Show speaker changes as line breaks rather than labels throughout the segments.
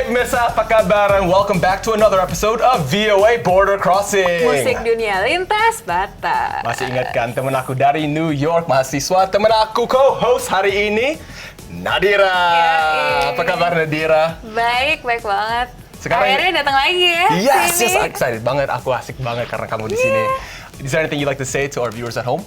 Hey pemirsa, apa kabar? And welcome back to another episode of VOA Border Crossing.
Musik dunia lintas batas.
Masih ingat kan temen aku dari New York, mahasiswa. Temen aku co-host hari ini, Nadira. Apa kabar Nadira?
Baik banget.
Sekarang
akhirnya datang lagi ya.
Yes,
sini.
excited banget. Aku asik banget karena kamu di sini. Is there anything you'd like to say to our viewers at home?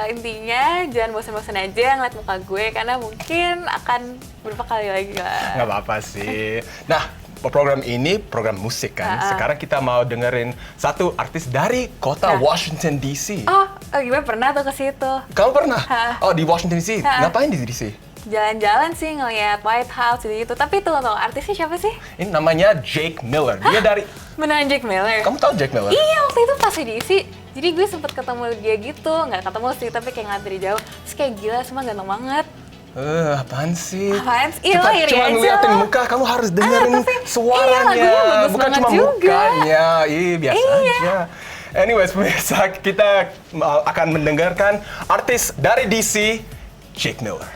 Intinya jangan bosan-bosan aja ngeliat muka gue karena mungkin akan berapa kali lagi lah.
Nggak apa-apa sih. Nah, program ini program musik kan. Sekarang kita mau dengerin satu artis dari kota Washington DC.
Oh, gue pernah tuh ke situ.
Kamu pernah? Oh, di Washington DC. Ngapain di DC?
Jalan-jalan sih ngeliat White House gitu. Tapi tuh artisnya siapa sih?
Ini namanya Jake Miller. Dia dari...
Beneran Jake Miller?
Kamu tahu Jake Miller?
Iya, waktu itu pas di DC. Jadi gue sempet ketemu dia gitu. Nggak ketemu sih, tapi kayak ngeliat dari jauh. Terus kayak gila, semua ganteng banget.
Apaan sih?
Apaan sih? Iya,
Cuma ngeliatin muka, kamu harus dengerin suaranya.
Iya, lagunya bagus
bukan
banget
cuma
juga.
mukanya. Biasa aja. Anyways, pemirsa, kita akan mendengarkan artis dari DC, Jake Miller.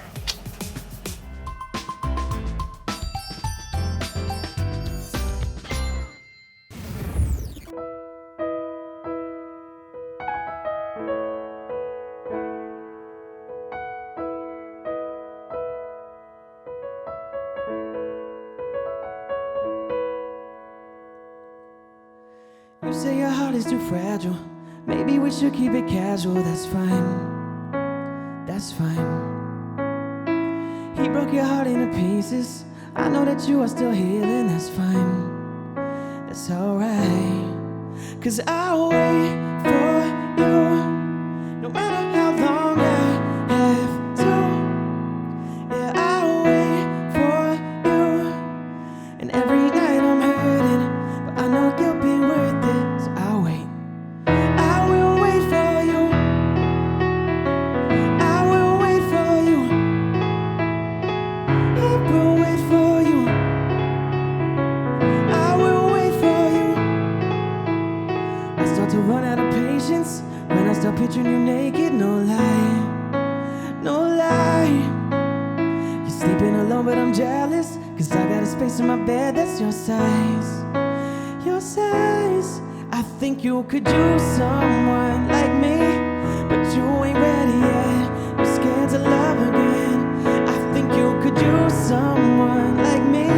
You say your heart is too fragile. Maybe we should keep it casual. That's fine. That's fine. He broke your heart into pieces. I know that you are still healing. That's fine. That's alright. 'Cause I'll wait for you. No matter how long I have to. Yeah, I'll wait for you. And every night I'm hurting, but I know you'll be worth it. So I'll wait. I will wait for you. I will wait for you. I will wait for you. I will wait for you. I start to run out of patience when I start picturing you naked. No lie, no lie. You're sleeping alone, but I'm jealous. 'Cause I got a space in my bed that's your size. Your size. I think you could use someone like me, but you ain't ready yet. You're scared to love again. I think you could use someone like me.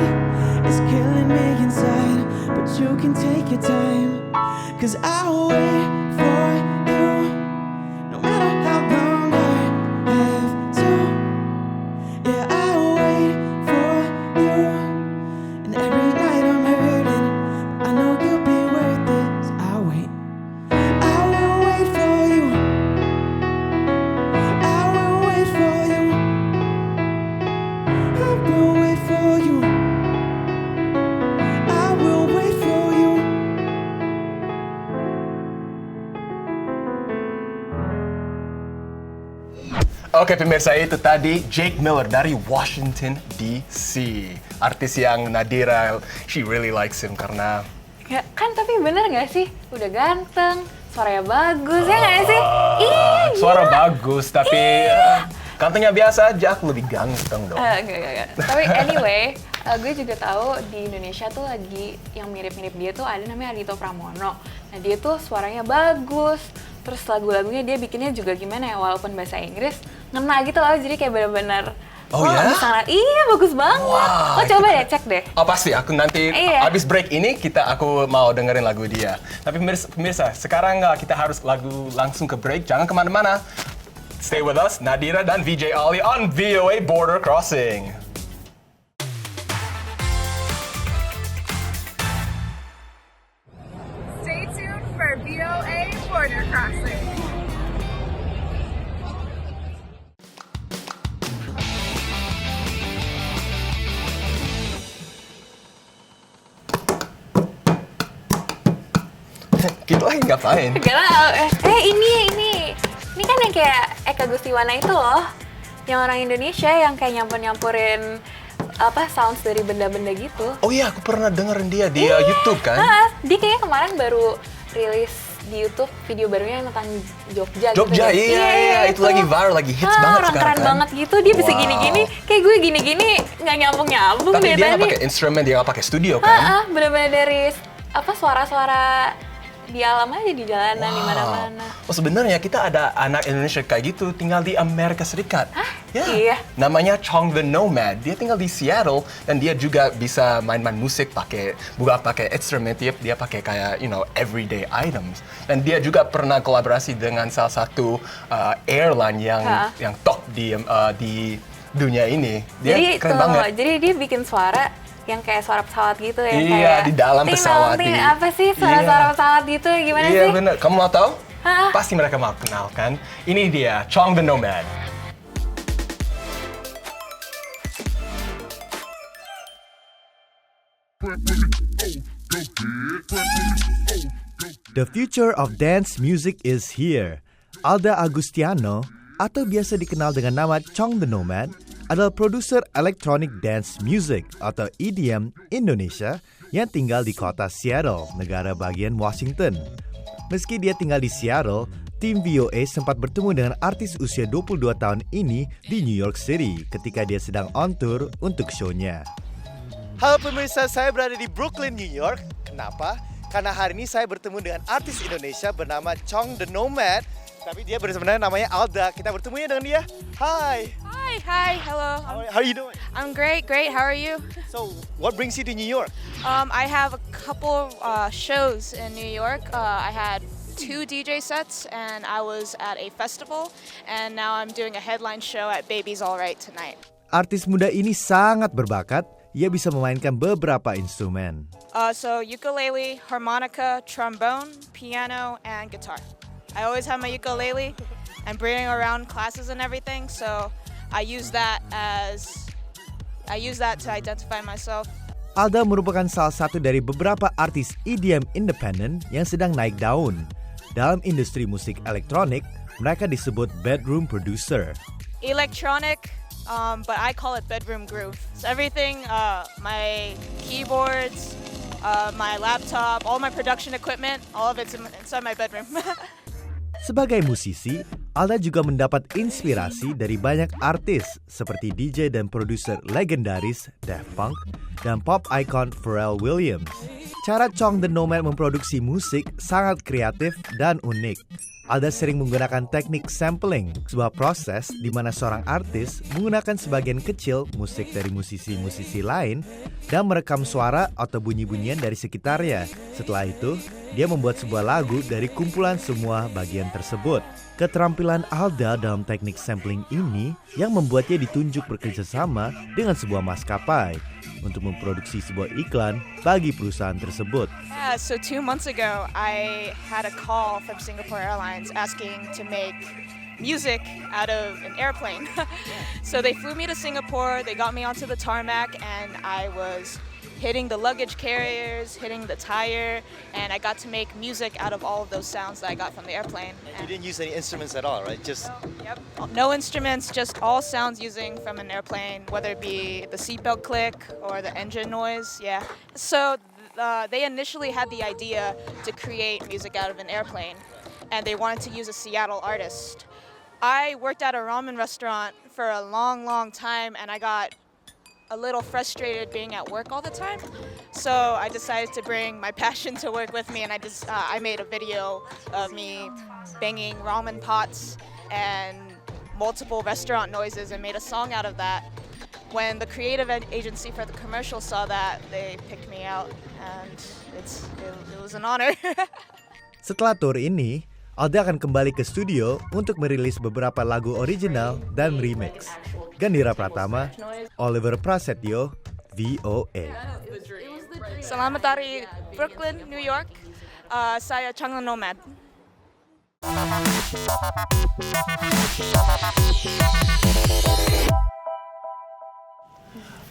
It's killing me inside, but you can take your time. 'Cause I'll wait for you, no matter how long I have to. Yeah, I'll wait for you. And every night I'm hurting, I know you'll be worth it. So I'll wait. I will wait for you. I will wait for you. I will wait for you. I will wait for you.
Oke pemirsa, itu tadi Jake Miller dari Washington DC. Artis yang Nadira, she really likes him karena...
Ya, kan tapi bener gak sih? Udah ganteng, suaranya bagus, ya gak sih? Iya,
Suara
gila.
bagus, tapi gantengnya biasa aja, aku lebih ganteng dong.
Enggak. Tapi anyway, gue juga tahu di Indonesia tuh lagi yang mirip-mirip dia tuh ada namanya Ardhito Pramono. Nah dia tuh suaranya bagus, terus lagu-lagunya dia bikinnya juga gimana ya, walaupun bahasa Inggris, ngena gitu loh, jadi kayak bener-bener
Oh ya?
Iya, bagus banget.
Wah,
Lo coba deh cek deh.
Oh pasti, aku nanti abis break ini aku mau dengerin lagu dia. Tapi pemirsa, sekarang kita harus langsung ke break. Jangan kemana-mana. Stay with us, Nadira dan VJ Ali on VOA Border Crossing.
Stay tuned for VOA Border Crossing.
Kita lagi ngapain?
Ini kan yang kayak Eka Gustiwana itu loh, yang orang Indonesia yang kayak nyampurin sounds dari benda-benda gitu.
Oh iya, aku pernah dengerin dia di YouTube kan?
Dia kayaknya kemarin baru rilis di YouTube video barunya yang tentang Jogja.
Jogja,
gitu.
iya, itu lagi viral, lagi hits banget
orang
sekarang
keren
kan.
banget gitu, dia bisa
Wow.
gini-gini, kayak gue gini-gini nggak nyambung-nyambung
Tapi
deh
dia nggak
tadi.
pakai instrumen, dia nggak pakai studio kan?
Bener-bener dari suara-suara di alam aja di jalanan di mana-mana.
Oh sebenarnya kita ada anak Indonesia kayak gitu tinggal di Amerika Serikat. Ya.
Iya.
Namanya Chong the Nomad. Dia tinggal di Seattle dan dia juga bisa main-main musik bukan pakai instrumen, dia pakai kayak everyday items. Dan dia juga pernah kolaborasi dengan salah satu airline yang top di dunia ini. Dia
Jadi
keren banget.
jadi dia bikin suara yang kayak suara pesawat gitu ya.
Iya,
kayak
di dalam
ting,
pesawat.
ting, apa sih suara-suara pesawat gitu, gimana
Iya
sih?
bener, kamu mau tahu? Pasti mereka mau kenal kan? Ini dia, Chong the Nomad.
The future of dance music is here. Alda Agustiano, atau biasa dikenal dengan nama Chong the Nomad, adalah produser electronic dance music atau EDM Indonesia yang tinggal di kota Seattle, negara bagian Washington. Meski dia tinggal di Seattle, tim VOA sempat bertemu dengan artis usia 22 tahun ini di New York City ketika dia sedang on tour untuk show-nya. Halo pemirsa, saya berada di Brooklyn, New York. Kenapa? Karena hari ini saya bertemu dengan artis Indonesia bernama Chong the Nomad. Tapi dia sebenarnya namanya Alda. Kita bertemunya dengan dia. Hi.
Hi, hello.
How are you doing?
I'm great. How are you?
So, what brings you to New York?
I have a couple shows in New York. I had 2 DJ sets and I was at a festival and now I'm doing a headline show at Baby's Alright tonight.
Artis muda ini sangat berbakat. Ia bisa memainkan beberapa instrumen.
So ukulele, harmonica, trombone, piano, and guitar. I always have my ukulele. I'm bringing around classes and everything, so I use that to identify myself.
Alda merupakan salah satu dari beberapa artis EDM independen yang sedang naik daun. Dalam industri musik elektronik, mereka disebut bedroom producer.
Electronic, but I call it bedroom groove. So everything, my keyboards, my laptop, all my production equipment, all of it's inside my bedroom.
Sebagai musisi, Alda juga mendapat inspirasi dari banyak artis seperti DJ dan produser legendaris Daft Punk dan pop icon Pharrell Williams. Cara Chong the Nomad memproduksi musik sangat kreatif dan unik. Alda sering menggunakan teknik sampling, sebuah proses di mana seorang artis menggunakan sebagian kecil musik dari musisi-musisi lain dan merekam suara atau bunyi-bunyian dari sekitarnya. Setelah itu, dia membuat sebuah lagu dari kumpulan semua bagian tersebut. Keterampilan Alda dalam teknik sampling ini yang membuatnya ditunjuk bekerja sama dengan sebuah maskapai untuk memproduksi sebuah iklan bagi perusahaan tersebut.
Yeah, so 2 months ago, I had a call from Singapore Airlines asking to make music out of an airplane. So they flew me to Singapore, they got me onto the tarmac, and I was hitting the luggage carriers, hitting the tire, and I got to make music out of all of those sounds that I got from the airplane.
You didn't use any instruments at all, right? Just
Yep. No instruments, just all sounds using from an airplane, whether it be the seatbelt click or the engine noise. Yeah. So they initially had the idea to create music out of an airplane, and they wanted to use a Seattle artist. I worked at a ramen restaurant for a long, long time, and I got a little frustrated being at work all the time. So I decided to bring my passion to work with me, and I made a video of me banging ramen pots and multiple restaurant noises and made a song out of that. When the creative agency for the commercial saw that, they picked me out, and it was an honor.
setelah tour ini, Alda akan kembali ke studio untuk merilis beberapa lagu original dan remix. Gandhira Pratama, Oliver Prasetyo, VOA.
Selamat dari Brooklyn, New York. Saya Chong the Nomad.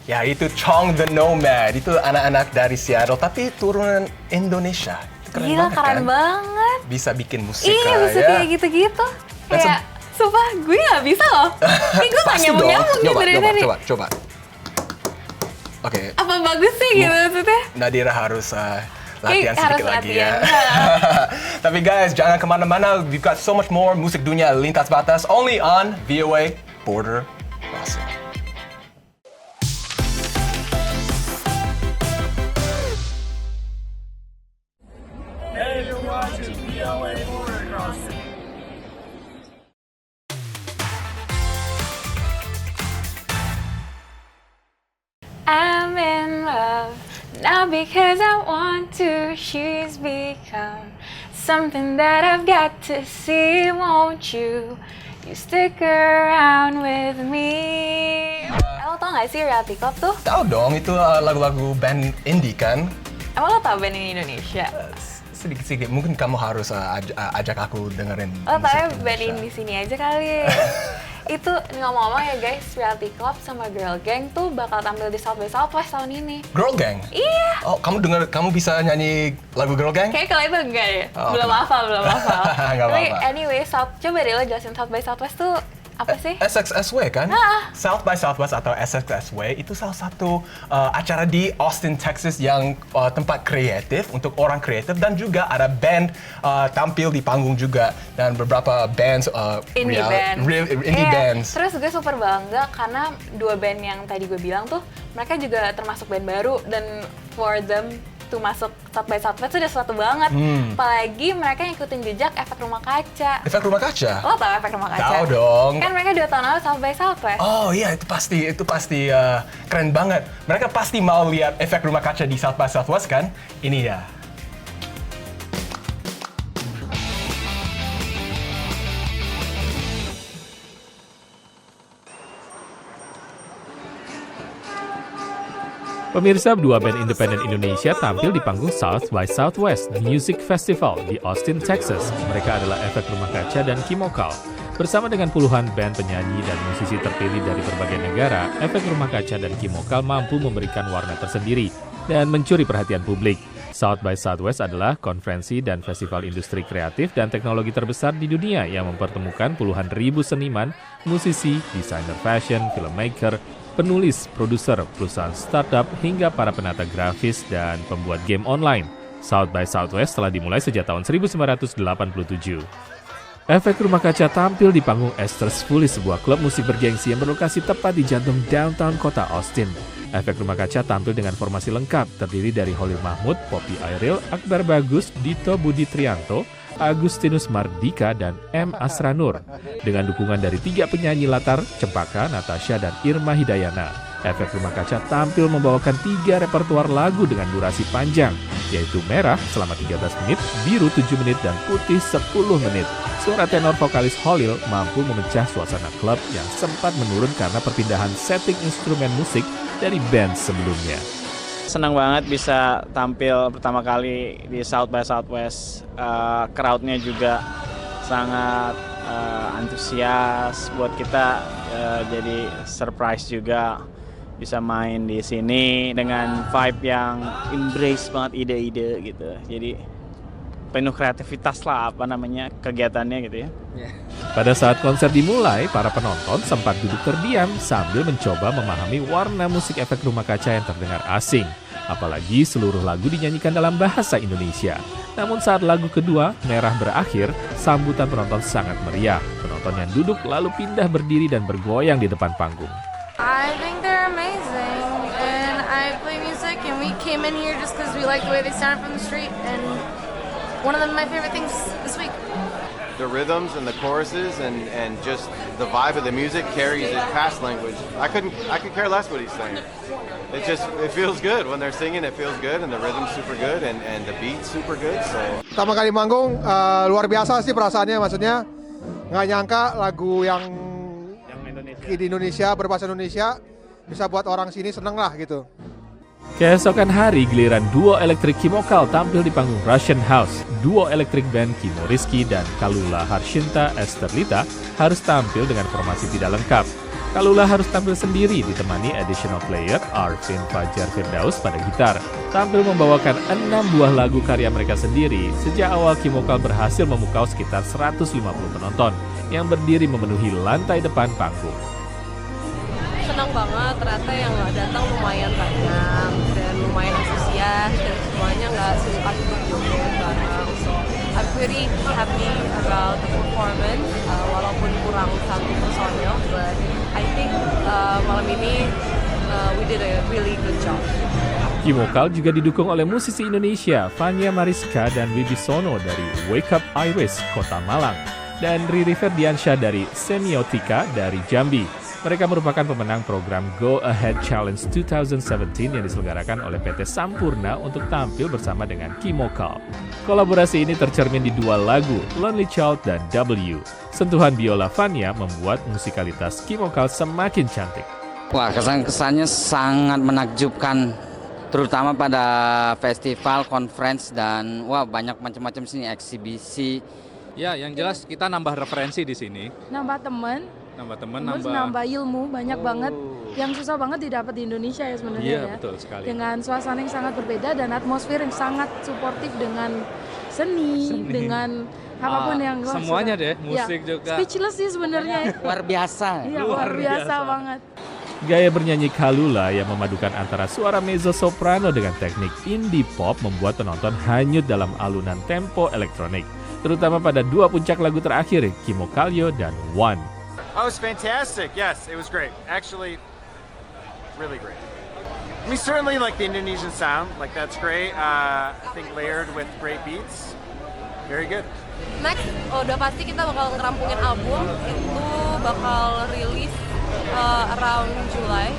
Ya itu Chong the Nomad, itu anak-anak dari Seattle tapi turunan Indonesia. Itu keren
Gila,
banget
keren
kan?
banget.
Bisa bikin musik
Iya, bisa
ya.
kayak gitu-gitu.
Dan
Kayak, sumpah gue gak bisa loh. Kayak gue gak
Pasti dong.
nyambung-nyambung gitu dari tadi.
Coba. Oke,
Apa bagus sih gitu maksudnya?
Nadira harus latihan
harus
sedikit lagi ya.
latihan.
Tapi guys, jangan kemana-mana. We've got so much more musik dunia lintas batas only on VOA Border Crossing.
I'm in love, not because I want to. She's become something that I've got to see. Won't you? You stick around with me. Lo tau gak sih Reality Club tuh?
Tahu dong, itu lagu-lagu band indie kan?
Emang lo tau band ini Indonesia?
Sedikit-sedikit, mungkin kamu harus ajak aku dengerin
Lo tau ya
musik
band
Indonesia.
ini sini aja kali. Itu ngomong-ngomong ya guys, Reality Club sama Girl Gang tuh bakal tampil di South by Southwest tahun ini.
Girl Gang?
Iya.
Oh, kamu bisa nyanyi lagu Girl Gang?
Kayak kalau itu enggak ya?
Oh,
belum
kenapa?
hafal.
Nggak
Tapi
apa-apa.
anyway, coba deh lo jelasin South by Southwest tuh apa sih?
SXSW kan?
Ah.
South by Southwest atau SXSW itu salah satu acara di Austin, Texas yang tempat kreatif untuk orang kreatif dan juga ada band tampil di panggung juga dan beberapa bands
Indie band.
indie
Iya.
bands.
Terus gue super bangga karena dua band yang tadi gue bilang tuh mereka juga termasuk band baru dan for them to masuk South by Southwest itu udah sesuatu banget. Apalagi mereka ngikutin jejak Efek Rumah Kaca.
Efek Rumah Kaca?
Lo tau Efek Rumah Kaca?
Tahu dong.
Kan mereka 2 tahun lalu South by Southwest.
Oh iya, itu pasti keren banget. Mereka pasti mau lihat Efek Rumah Kaca di South by Southwest kan? Ini ya.
Pemirsa, dua band independen Indonesia tampil di panggung South by Southwest Music Festival di Austin, Texas. Mereka adalah Efek Rumah Kaca dan Kimokal. Bersama dengan puluhan band penyanyi dan musisi terpilih dari berbagai negara, Efek Rumah Kaca dan Kimokal mampu memberikan warna tersendiri dan mencuri perhatian publik. South by Southwest adalah konferensi dan festival industri kreatif dan teknologi terbesar di dunia yang mempertemukan puluhan ribu seniman, musisi, desainer fashion, filmmaker, penulis, produser, perusahaan startup, hingga para penata grafis dan pembuat game online. South by Southwest telah dimulai sejak tahun 1987. Efek Rumah Kaca tampil di panggung Esther's Fully, sebuah klub musik bergengsi yang berlokasi tepat di jantung downtown kota Austin. Efek Rumah Kaca tampil dengan formasi lengkap, terdiri dari Holil Mahmud, Poppy Airil, Akbar Bagus, Dito Budi Trianto, Agustinus Mardika, dan M. Asranur. Dengan dukungan dari 3 penyanyi latar, Cempaka, Natasha, dan Irma Hidayana. Efek Rumah Kaca tampil membawakan 3 repertuar lagu dengan durasi panjang, yaitu Merah selama 13 menit, Biru 7 menit, dan Putih 10 menit. Suara tenor vokalis Holil mampu memecah suasana klub yang sempat menurun karena perpindahan setting instrumen musik dari band sebelumnya.
Senang banget bisa tampil pertama kali di South by Southwest. Crowd-nya juga sangat antusias buat kita, jadi surprise juga bisa main di sini dengan vibe yang embrace banget ide-ide gitu. Jadi penuh kreativitas lah kegiatannya gitu ya.
Pada saat konser dimulai, para penonton sempat duduk terdiam sambil mencoba memahami warna musik Efek Rumah Kaca yang terdengar asing. Apalagi seluruh lagu dinyanyikan dalam bahasa Indonesia. Namun saat lagu kedua, Merah, berakhir, sambutan penonton sangat meriah. Penonton yang duduk lalu pindah berdiri dan bergoyang di depan panggung.
I think they're amazing, and I play music, and we came in here just because we like the way they sound from the street, and one of my favorite things this week.
The rhythms and the choruses and just the vibe of the music carries it past language. I could care less what he's saying. It feels good when they're singing. It feels good, and the rhythm's super good, and the beat's super good. So
Pertama kali manggung, luar biasa sih perasaannya, maksudnya nggak nyangka lagu yang di Indonesia, berbahasa Indonesia, bisa buat orang sini seneng lah gitu.
Keesokan hari, giliran duo elektrik Kimokal tampil di panggung Russian House. Duo elektrik band Kimo Rizky dan Kalula Harshinta Esterlita harus tampil dengan formasi tidak lengkap. Kalula harus tampil sendiri ditemani additional player Arvin Fajar Firdaus pada gitar. Tampil membawakan 6 buah lagu karya mereka sendiri. Sejak awal Kimokal berhasil memukau sekitar 150 penonton yang berdiri memenuhi lantai depan panggung.
Senang banget, ternyata yang datang lumayan banyak dan lumayan antusias dan semuanya nggak singkat pretty happy about the performance, walaupun kurang satu personil, but I think malam ini we did a really good job.
Kimokal juga didukung oleh musisi Indonesia Vanya Mariska dan Wibisono dari Wake Up Iris, Kota Malang, dan Riri Ferdiansyah dari Semiotika dari Jambi. Mereka merupakan pemenang program Go Ahead Challenge 2017 yang diselenggarakan oleh PT Sampurna untuk tampil bersama dengan Kimokal. Kolaborasi ini tercermin di dua lagu, Lonely Child dan W. Sentuhan biola Vanya membuat musikalitas Kimokal semakin cantik.
Wah, kesannya sangat menakjubkan, terutama pada festival, conference, dan wah banyak macam-macam sini, eksibisi.
Ya, yang jelas kita nambah referensi di sini.
Nambah teman, nambah ilmu banyak banget. Yang susah banget didapat di Indonesia ya sebenarnya.
Iya,
ya.
betul sekali.
Dengan suasana yang sangat berbeda dan atmosfer yang sangat suportif dengan seni. Dengan apapun yang
semuanya deh, musik juga.
Speechless sih sebenarnya.
Luar biasa.
Iya, luar biasa banget.
Gaya bernyanyi Kalula yang memadukan antara suara mezzo soprano dengan teknik indie pop membuat penonton hanyut dalam alunan tempo elektronik, terutama pada dua puncak lagu terakhir, Kimokalyo dan One.
Oh, it was fantastic. Yes, it was great. Actually, really great. I mean, certainly like the Indonesian sound, like that's great. I think layered with great beats, very good.
Next, udah pasti kita bakal ngerampungin album, itu bakal rilis around July.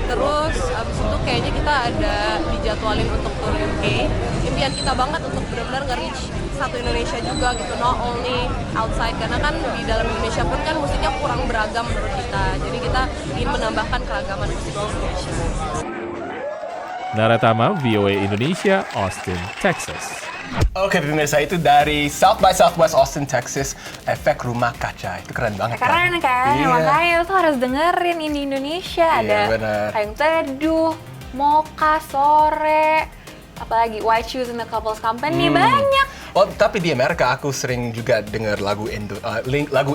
Terus abis itu kayaknya kita ada dijadwalin untuk tour UK. Impian kita banget untuk benar-benar nge-reach satu Indonesia juga gitu, not only outside, karena kan di dalam Indonesia pun kan musiknya kurang beragam menurut kita. Jadi kita ingin menambahkan keragaman musik Indonesia.
Naratama, VOA Indonesia, Austin, Texas.
Oke pemirsa, itu dari South by Southwest Austin, Texas, Efek Rumah Kaca. Itu keren banget
Keren kan?
Iya.
Makanya lu tuh harus dengerin ini Indonesia. Ada
bener.
Payung Teduh, Mocha, Sore, apalagi White Shoes and the Couples Company, banyak.
Oh, tapi di Amerika aku sering juga denger lagu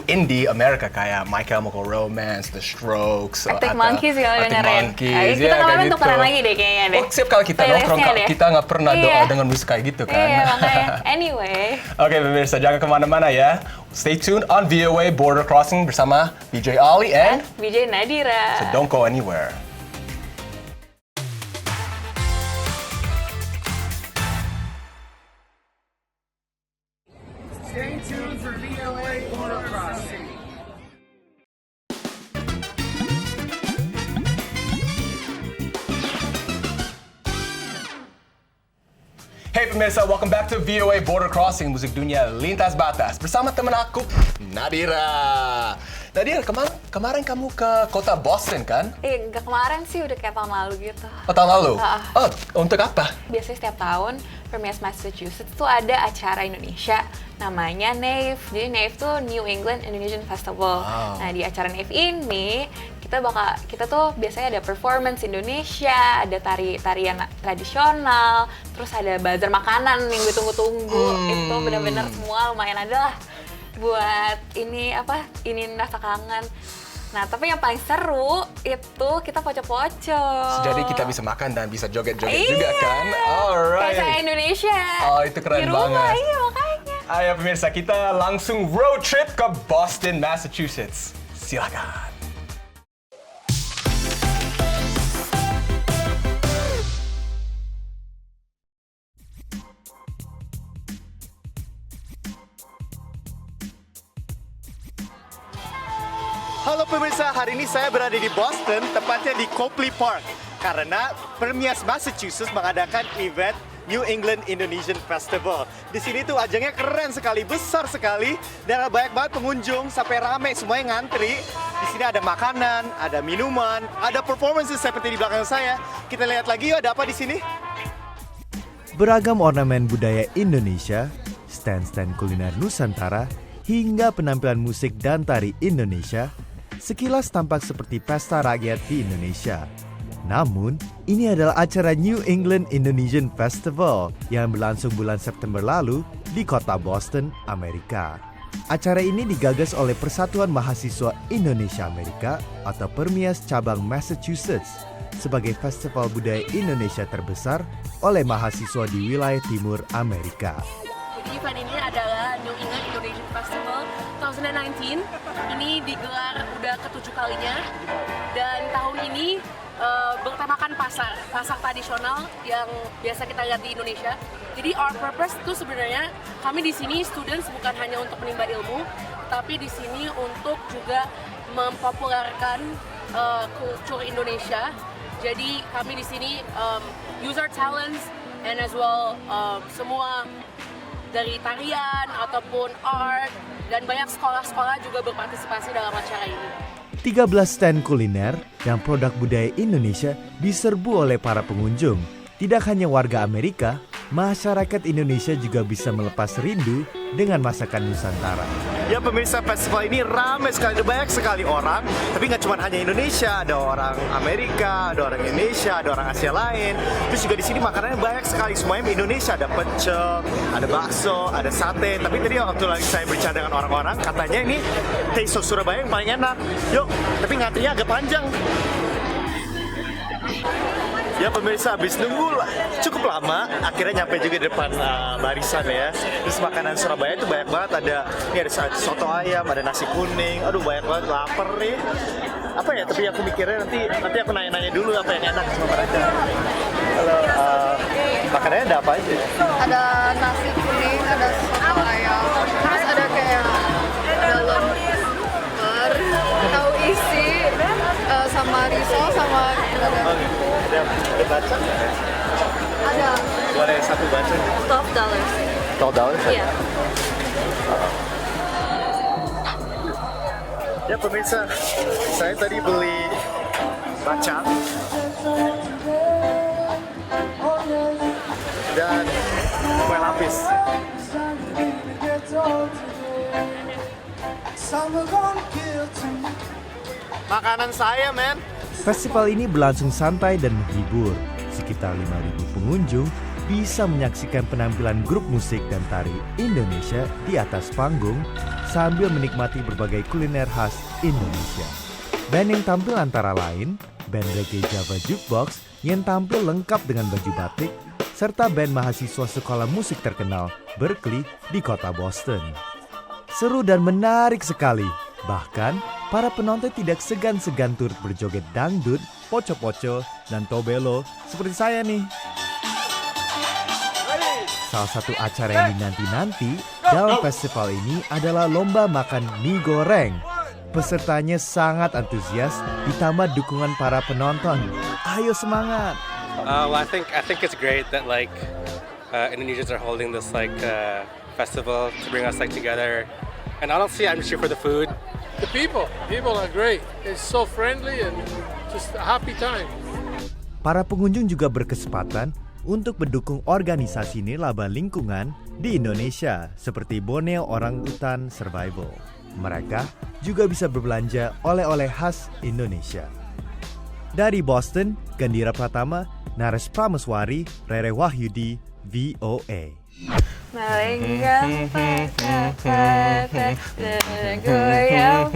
indie Amerika kayak My Chemical Romance, The Strokes,
Arctic Monkeys kalau dengerin.
Kita
kemarin tukeran lagi deh kayaknya deh.
Oh, siap kalau kita nongkrong, kita nggak pernah denger musik kayak gitu kan.
Iya, makanya. Anyway.
Oke pemirsa, jangan kemana-mana ya. Stay tuned on VOA Border Crossing bersama VJ Ali and
VJ Nadira.
So don't go anywhere.
Stay tuned for VOA Border Crossing.
Hey pemirsa, welcome back to VOA Border Crossing, musik dunia lintas batas bersama teman aku Nadira. Nadira, kemarin kamu ke kota Boston kan?
Nggak kemarin sih, udah kayak tahun lalu gitu.
Oh, tahun lalu? Oh, untuk apa?
Biasanya setiap tahun Permias Massachusetts tuh ada acara Indonesia namanya NAIF. Jadi NAIF tuh New England Indonesian Festival. Nah, di acara NAIF ini kita tuh biasanya ada performance Indonesia, ada tarian tradisional, terus ada bazar makanan yang gue tunggu-tunggu. Itu benar-benar semua lumayan ada lah buat ini rasa kangen. Nah, tapi yang paling seru itu kita poco-poco.
Jadi kita bisa makan dan bisa joget-joget juga kan? Alright.
Kayak saya Indonesia.
Oh, itu keren
di rumah,
banget.
Iya, makanya.
Ayo pemirsa, kita langsung road trip ke Boston, Massachusetts. Silakan.
Halo pemirsa, hari ini saya berada di Boston, tepatnya di Copley Park. Karena Permias Massachusetts mengadakan event New England Indonesian Festival. Di sini tuh ajangnya keren sekali, besar sekali, dan banyak banget pengunjung, sampai rame semuanya ngantri. Di sini ada makanan, ada minuman, ada performances seperti di belakang saya. Kita lihat lagi yuk, ada apa di sini?
Beragam ornamen budaya Indonesia, stand-stand kuliner Nusantara, hingga penampilan musik dan tari Indonesia, sekilas tampak seperti pesta rakyat di Indonesia. Namun, ini adalah acara New England Indonesian Festival yang berlangsung bulan September lalu di kota Boston, Amerika. Acara ini digagas oleh Persatuan Mahasiswa Indonesia Amerika atau Permias Cabang Massachusetts sebagai festival budaya Indonesia terbesar oleh mahasiswa di wilayah timur Amerika.
Jadi event ini adalah New England Indonesian Festival 2019. Ini digelar udah ke-7 kalinya. Dan tahun ini bertemakan pasar tradisional yang biasa kita lihat di Indonesia. Jadi our purpose itu sebenarnya kami di sini students bukan hanya untuk menimba ilmu, tapi di sini untuk juga mempopulerkan kultur Indonesia. Jadi kami di sini use our talents and as well semua dari tarian ataupun art dan banyak sekolah-sekolah juga berpartisipasi dalam acara ini.
13 stand kuliner dan produk budaya Indonesia diserbu oleh para pengunjung. Tidak hanya warga Amerika, masyarakat Indonesia juga bisa melepas rindu dengan masakan Nusantara.
Ya pemirsa, festival ini ramai sekali, ada banyak sekali orang. Tapi nggak cuma hanya Indonesia, ada orang Amerika, ada orang Indonesia, ada orang Asia lain. Terus juga di sini makanannya banyak sekali, semuanya Indonesia. Ada pecel, ada bakso, ada sate. Tapi tadi waktu lagi saya berbicara dengan orang-orang, katanya ini taste of Surabaya yang paling enak. Yuk, tapi ngantrinya agak panjang. Ya pemirsa, habis nunggu cukup lama, akhirnya nyampe juga di depan barisan ya. Terus makanan Surabaya itu banyak banget, ada soto ayam, ada nasi kuning, aduh banyak banget, lapar nih. Apa ya, tapi aku mikirnya nanti aku nanya-nanya dulu apa yang enak sama mereka. Kalau makanannya ada apa aja?
Ada nasi kuning, ada soto ayam, terus ada kayak dalam tahu isi sama risol sama
Ada bacang?
Ada.
Boleh satu bacang?
$12.
$12?
Iya.
Ya pemirsa, saya tadi beli bacang dan kue lapis. Makanan saya, men.
Festival ini berlangsung santai dan menghibur. Sekitar 5.000 pengunjung bisa menyaksikan penampilan grup musik dan tari Indonesia di atas panggung sambil menikmati berbagai kuliner khas Indonesia. Band yang tampil antara lain band reggae Java Jukebox yang tampil lengkap dengan baju batik, serta band mahasiswa sekolah musik terkenal Berkeley di kota Boston. Seru dan menarik sekali. Bahkan, para penonton tidak segan-segan turut berjoget dangdut, poco-poco, dan tobelo seperti saya nih. Salah satu acara yang dinanti-nanti dalam festival ini adalah lomba makan mie goreng. Pesertanya sangat antusias, ditambah dukungan para penonton. Ayo semangat!
Well, I think it's great that Indonesians are holding this festival to bring us together. And honestly, I'm just here for the food.
The people are great. It's so friendly and just a happy time.
Para pengunjung juga berkesempatan untuk mendukung organisasi nirlaba lingkungan di Indonesia seperti Borneo Orangutan Survival. Mereka juga bisa berbelanja oleh-oleh khas Indonesia. Dari Boston, Gandhira Pratama, Nares Prameswari, Rere Wahyudi, VOA.
Melenggang goyang.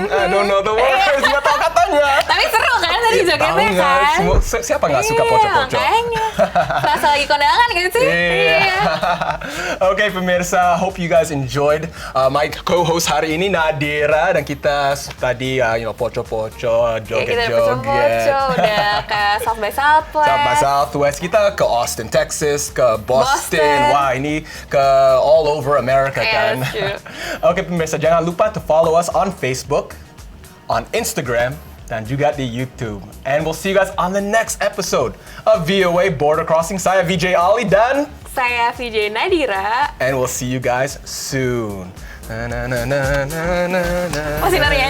I don't know the words, nggak tahu katanya.
Tapi seru kan tadi jogetnya kan?
Siapa nggak suka poco-poco?
Makanya. Serasa lagi kondangan kan sih? Iya.
Oke pemirsa, hope you guys enjoyed my co-host hari ini Nadira, dan kita tadi poco-poco, joget-joget.
Kita poco-poco, udah ke South by Southwest.
South by Southwest, kita ke Austin, Texas, ke Boston. Wah, ini ke all over America kan. Oke pemirsa, jangan lupa to follow us on Facebook, on Instagram, dan juga di YouTube. And we'll see you guys on the next episode of VOA Border Crossing. Saya VJ Ali dan
saya VJ Nadira.
And we'll see you guys soon.
Masih nari ya?